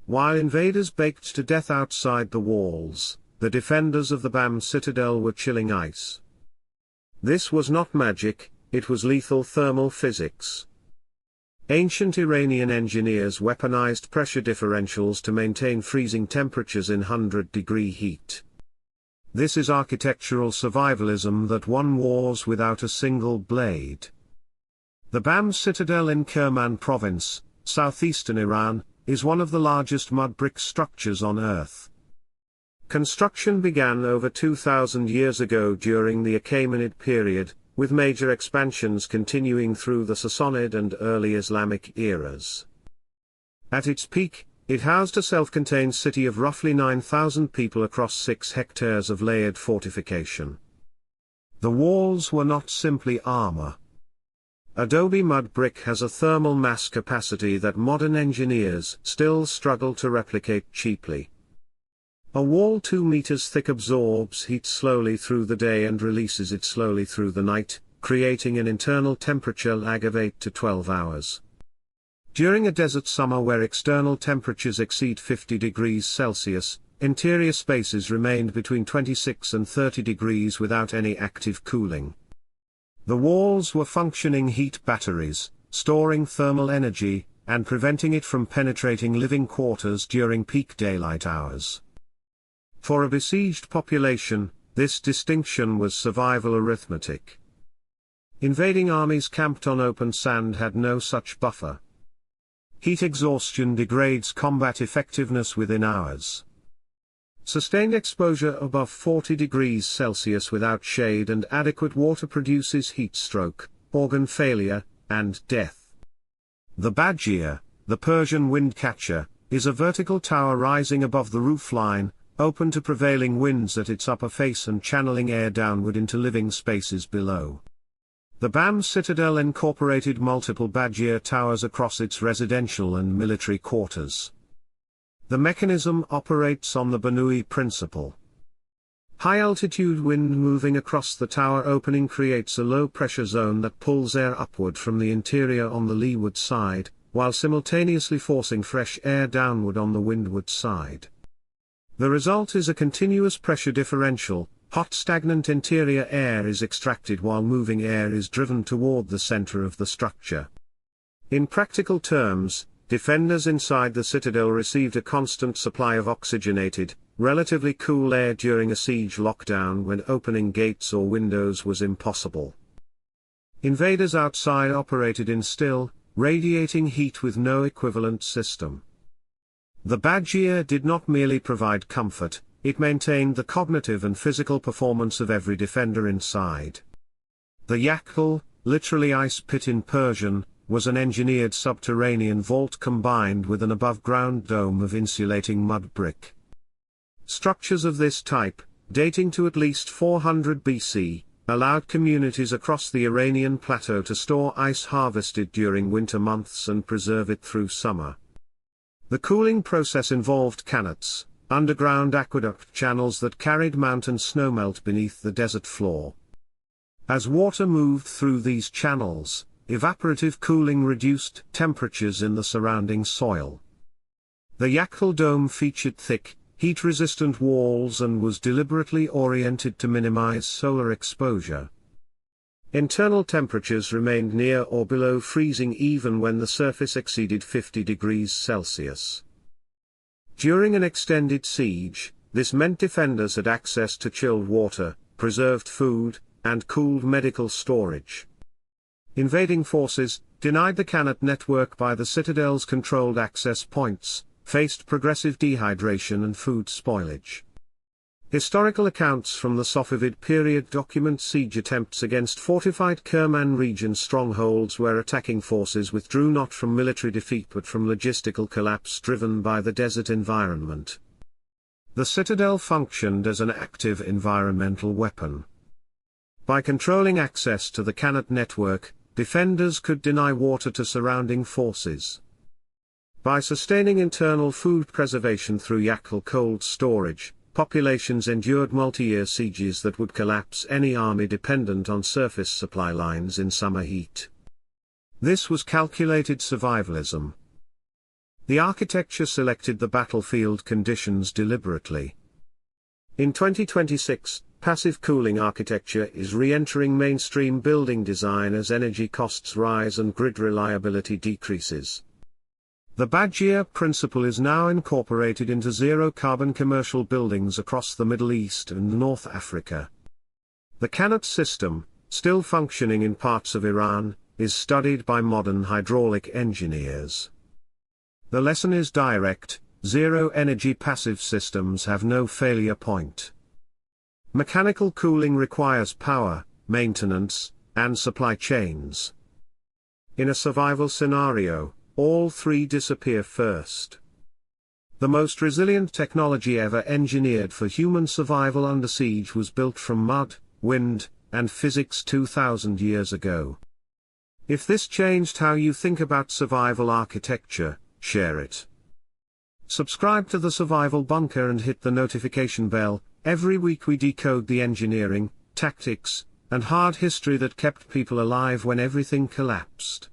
While invaders baked to death outside the walls, the defenders of the Bam Citadel were chilling ice. This was not magic, it was lethal thermal physics. Ancient Iranian engineers weaponized pressure differentials to maintain freezing temperatures in 100-degree heat. This is architectural survivalism that won wars without a single blade. The Bam Citadel in Kerman province, southeastern Iran, is one of the largest mud brick structures on Earth. Construction began over 2,000 years ago during the Achaemenid period, with major expansions continuing through the Sassanid and early Islamic eras. At its peak, it housed a self-contained city of roughly 9,000 people across 6 hectares of layered fortification. The walls were not simply armor. Adobe mud brick has a thermal mass capacity that modern engineers still struggle to replicate cheaply. A wall 2 meters thick absorbs heat slowly through the day and releases it slowly through the night, creating an internal temperature lag of 8 to 12 hours. During a desert summer where external temperatures exceed 50 degrees Celsius, interior spaces remained between 26 and 30 degrees without any active cooling. The walls were functioning heat batteries, storing thermal energy, and preventing it from penetrating living quarters during peak daylight hours. For a besieged population, this distinction was survival arithmetic. Invading armies camped on open sand had no such buffer. Heat exhaustion degrades combat effectiveness within hours. Sustained exposure above 40 degrees Celsius without shade and adequate water produces heat stroke, organ failure, and death. The Bajir, the Persian windcatcher, is a vertical tower rising above the roofline, open to prevailing winds at its upper face and channeling air downward into living spaces below. The Bam Citadel incorporated multiple Bajir towers across its residential and military quarters. The mechanism operates on the Bernoulli principle. High-altitude wind moving across the tower opening creates a low-pressure zone that pulls air upward from the interior on the leeward side, while simultaneously forcing fresh air downward on the windward side. The result is a continuous pressure differential. Hot stagnant interior air is extracted while moving air is driven toward the center of the structure. In practical terms, defenders inside the citadel received a constant supply of oxygenated, relatively cool air during a siege lockdown when opening gates or windows was impossible. Invaders outside operated in still, radiating heat with no equivalent system. The Bajir did not merely provide comfort, it maintained the cognitive and physical performance of every defender inside. The Yakul, literally ice pit in Persian, was an engineered subterranean vault combined with an above-ground dome of insulating mud brick. Structures of this type, dating to at least 400 BC, allowed communities across the Iranian plateau to store ice harvested during winter months and preserve it through summer. The cooling process involved qanats, underground aqueduct channels that carried mountain snowmelt beneath the desert floor. As water moved through these channels, evaporative cooling reduced temperatures in the surrounding soil. The Yakul dome featured thick, heat-resistant walls and was deliberately oriented to minimize solar exposure. Internal temperatures remained near or below freezing even when the surface exceeded 50 degrees Celsius. During an extended siege, this meant defenders had access to chilled water, preserved food, and cooled medical storage. Invading forces, denied the qanat network by the citadel's controlled access points, faced progressive dehydration and food spoilage. Historical accounts from the Safavid period document siege attempts against fortified Kerman region strongholds where attacking forces withdrew not from military defeat but from logistical collapse driven by the desert environment. The citadel functioned as an active environmental weapon. By controlling access to the qanat network, defenders could deny water to surrounding forces. By sustaining internal food preservation through Yakul cold storage, populations endured multi-year sieges that would collapse any army dependent on surface supply lines in summer heat. This was calculated survivalism. The architecture selected the battlefield conditions deliberately. In 2026, passive cooling architecture is re-entering mainstream building design as energy costs rise and grid reliability decreases. The Bajir principle is now incorporated into zero-carbon commercial buildings across the Middle East and North Africa. The Kanat system, still functioning in parts of Iran, is studied by modern hydraulic engineers. The lesson is direct: zero-energy passive systems have no failure point. Mechanical cooling requires power, maintenance, and supply chains. In a survival scenario, all three disappear first. The most resilient technology ever engineered for human survival under siege was built from mud, wind, and physics 2,000 years ago. If this changed how you think about survival architecture, share it. Subscribe to the Survival Bunker and hit the notification bell. Every week we decode the engineering, tactics, and hard history that kept people alive when everything collapsed.